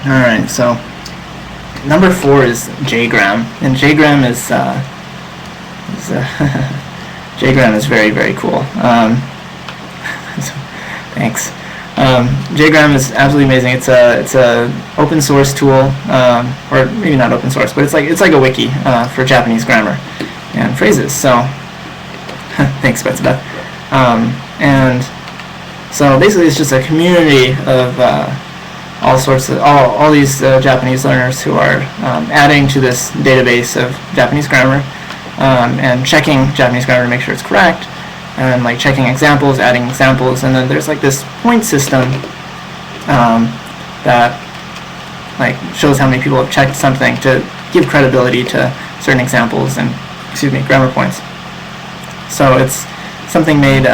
Alright, so number 4 is jgram, and jgram is jgram is very, very cool. Thanks. Jgram is absolutely amazing. It's a open source tool, or maybe not open source, but it's like a wiki for Japanese grammar and phrases. So thanks, Betsabeth. And so basically, it's just a community of all sorts of all these Japanese learners who are adding to this database of Japanese grammar and checking Japanese grammar to make sure it's correct, and like checking examples, adding examples, and then there's like this point system that like shows how many people have checked something to give credibility to certain examples and grammar points. So it's something made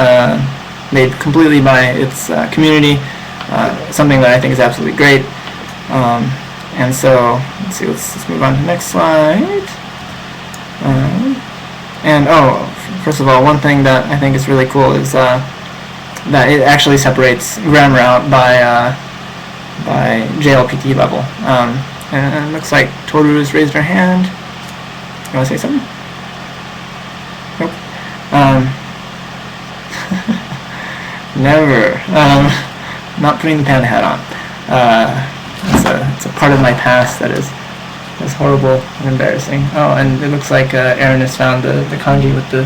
completely by its community, something that I think is absolutely great. And so let's see, let's move on to the next slide. And first of all, one thing that I think is really cool is that it actually separates grammar out by JLPT level. And it looks like Toru has raised her hand. You want to say something? Nope. Never. Not putting the panda hat on. It's a part of my past that is horrible and embarrassing. Oh, and it looks like Erin has found the kanji with the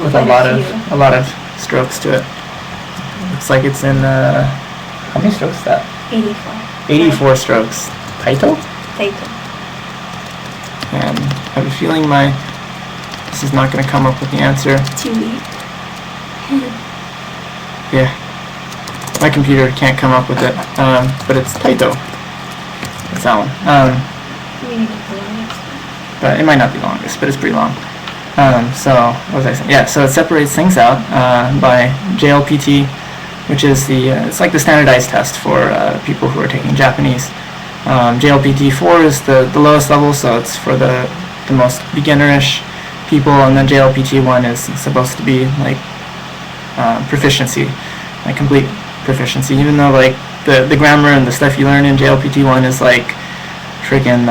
with a lot of strokes to it. Looks like it's in how many strokes is that? 84 strokes. Taito? Taito. And I have a feeling this is not going to come up with the answer. Chewy. Yeah. My computer can't come up with it, but it's Taito. It's that one. But it might not be the longest, but it's pretty long. So what was I saying? Yeah, so it separates things out by JLPT, which is it's like the standardized test for people who are taking Japanese. JLPT 4 is the lowest level, so it's for the most beginnerish people, and then JLPT 1 is supposed to be like proficiency, like complete proficiency, even though like the grammar and the stuff you learn in JLPT 1 is like freaking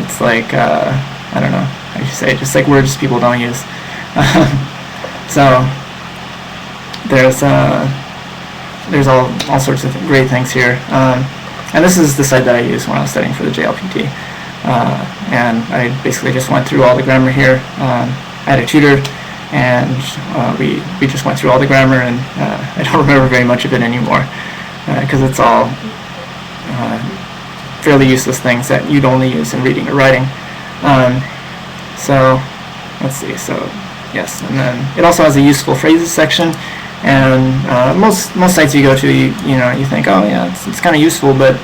it's like I don't know how you say it, just like words people don't use. So there's all sorts of great things here, and this is the site that I used when I was studying for the JLPT, and I basically just went through all the grammar here. I had a tutor, and we just went through all the grammar, and I don't remember very much of it anymore because it's all fairly useless things that you'd only use in reading or writing. So let's see. So yes, and then it also has a useful phrases section. And most sites you go to, you think, oh yeah, it's kind of useful, but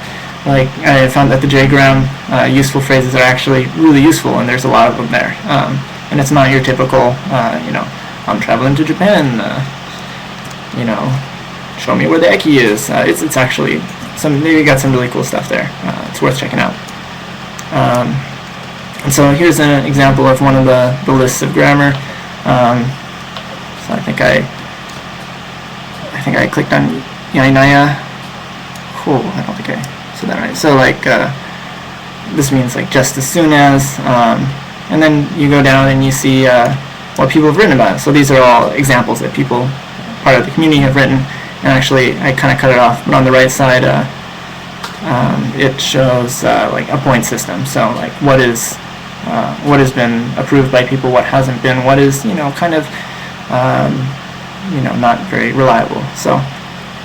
like I found that the JGram useful phrases are actually really useful, and there's a lot of them there. And it's not your typical, I'm traveling to Japan, show me where the eki is. It's actually maybe got some really cool stuff there. It's worth checking out. And so here's an example of one of the lists of grammar. So I think I clicked on Yainaya. Oh, I don't think I said that right. So like this means like just as soon as, and then you go down and you see what people have written about it. So these are all examples that people, part of the community, have written. And actually, I kind of cut it off. But on the right side, it shows like a point system. So like what has been approved by people, what hasn't been, what is kind of not very reliable. So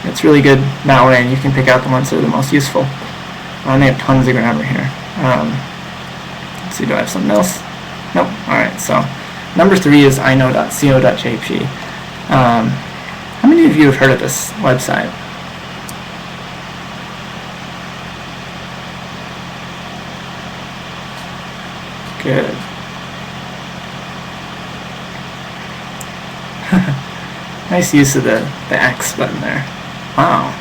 it's really good that way, and you can pick out the ones that are the most useful. And they have tons of grammar here. Let's see, do I have something else? Nope. Alright, so number 3 is iknow.co.jp. How many of you have heard of this website? Good. Nice use of the X button there. Wow.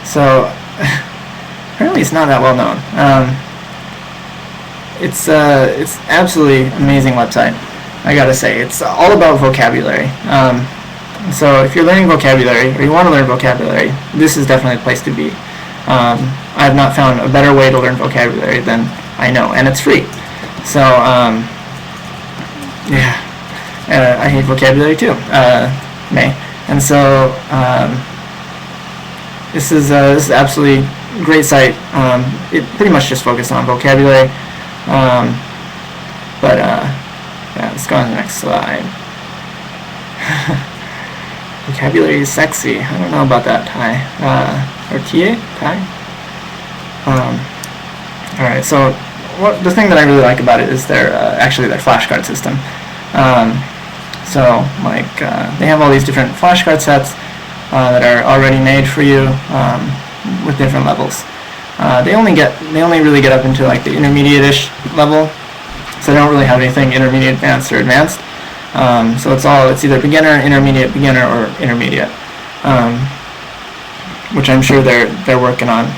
So apparently it's not that well known. It's absolutely amazing website. I gotta say, it's all about vocabulary. So if you're learning vocabulary, or you want to learn vocabulary, this is definitely the place to be. I have not found a better way to learn vocabulary than I know, and it's free. So yeah, I hate vocabulary too, May, and so this is absolutely great site. It pretty much just focused on vocabulary, but yeah, let's go on to the next slide. Vocabulary is sexy. I don't know about that, Ty. Or Ty? Alright, so the thing that I really like about it is actually their flashcard system. So, like, they have all these different flashcard sets that are already made for you with different levels. They only really get up into like the intermediate-ish level, so they don't really have anything intermediate, advanced, or advanced. So it's either beginner, intermediate, or intermediate, which I'm sure they're working on,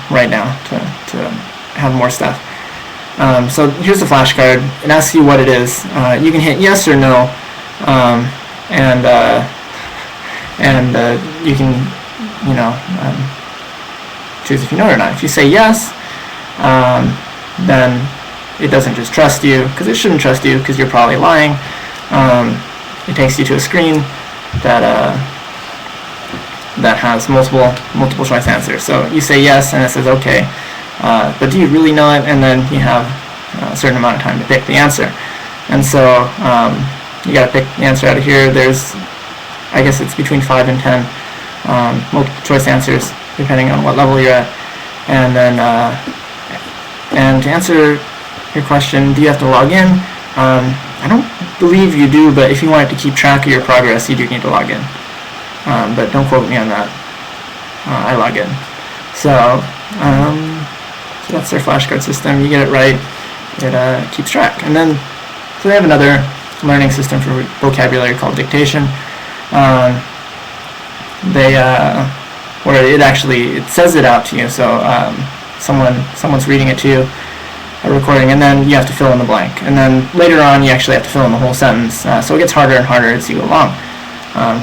right now to have more stuff. So here's the flashcard. It asks you what it is. You can hit yes or no, and you can choose if you know it or not. If you say yes, then it doesn't just trust you, because it shouldn't trust you, because you're probably lying. It takes you to a screen that has multiple choice answers. So you say yes, and it says okay, but do you really know it? And then you have a certain amount of time to pick the answer. And so you got to pick the answer out of here. There's, I guess it's between 5 and 10 multiple choice answers, depending on what level you're at. And then and to answer your question, do you have to log in? I don't believe you do, but if you wanted to keep track of your progress, you do need to log in. But don't quote me on that. I log in. So that's their flashcard system. You get it right, it keeps track. And then, so they have another learning system for vocabulary called dictation. Where it says it out to you. So someone's reading it to you, a recording, and then you have to fill in the blank. And then later on, you actually have to fill in the whole sentence. So it gets harder and harder as you go along.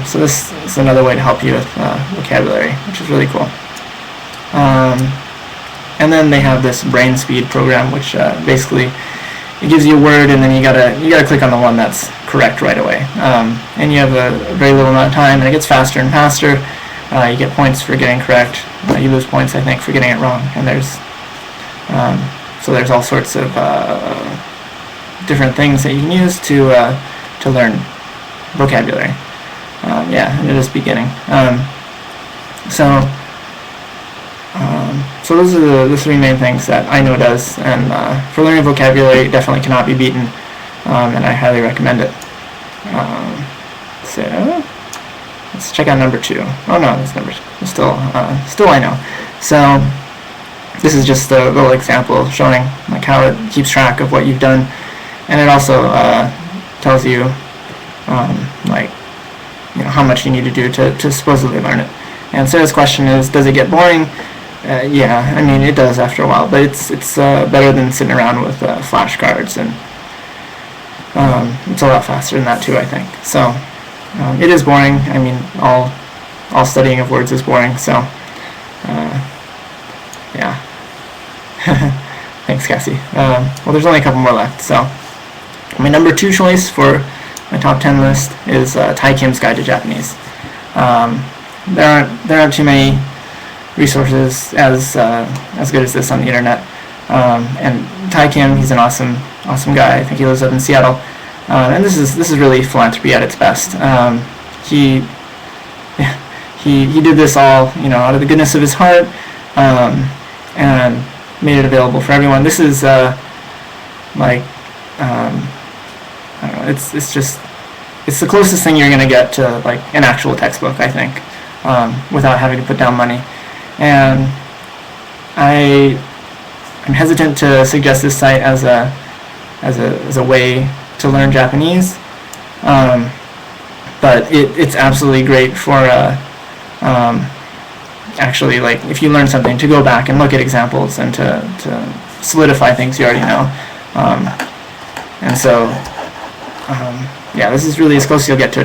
So this is another way to help you with vocabulary, which is really cool. And then they have this brain speed program, which basically it gives you a word, and then you gotta click on the one that's correct right away. And you have a very little amount of time, and it gets faster and faster. You get points for getting correct. You lose points, I think, for getting it wrong. And there's all sorts of different things that you can use to learn vocabulary. Yeah, and it is beginning. So those are the three main things that I know does, and for learning vocabulary, it definitely cannot be beaten, and I highly recommend it. So let's check out number 2. Oh no, that's number 2. Still I know. So this is just a little example showing like how it keeps track of what you've done, and it also tells you how much you need to do to supposedly learn it. And Sarah's question is, does it get boring? Yeah, I mean it does after a while, but it's better than sitting around with flashcards, and it's a lot faster than that too, I think. So it is boring. I mean, all studying of words is boring. So yeah. Thanks, Cassie. Well, there's only a couple more left. So my number 2 choice for my top 10 list is Tai Kim's Guide to Japanese. There aren't too many resources as good as this on the internet. And Tai Kim, he's an awesome guy. I think he lives up in Seattle. And this is really philanthropy at its best. He did this all out of the goodness of his heart, and made it available for everyone. This is I don't know. It's the closest thing you're gonna get to like an actual textbook, I think, without having to put down money. And I'm hesitant to suggest this site as a way to learn Japanese, but it's absolutely great for actually, like, if you learn something, to go back and look at examples and to solidify things you already know. And so yeah, this is really as close as you'll get to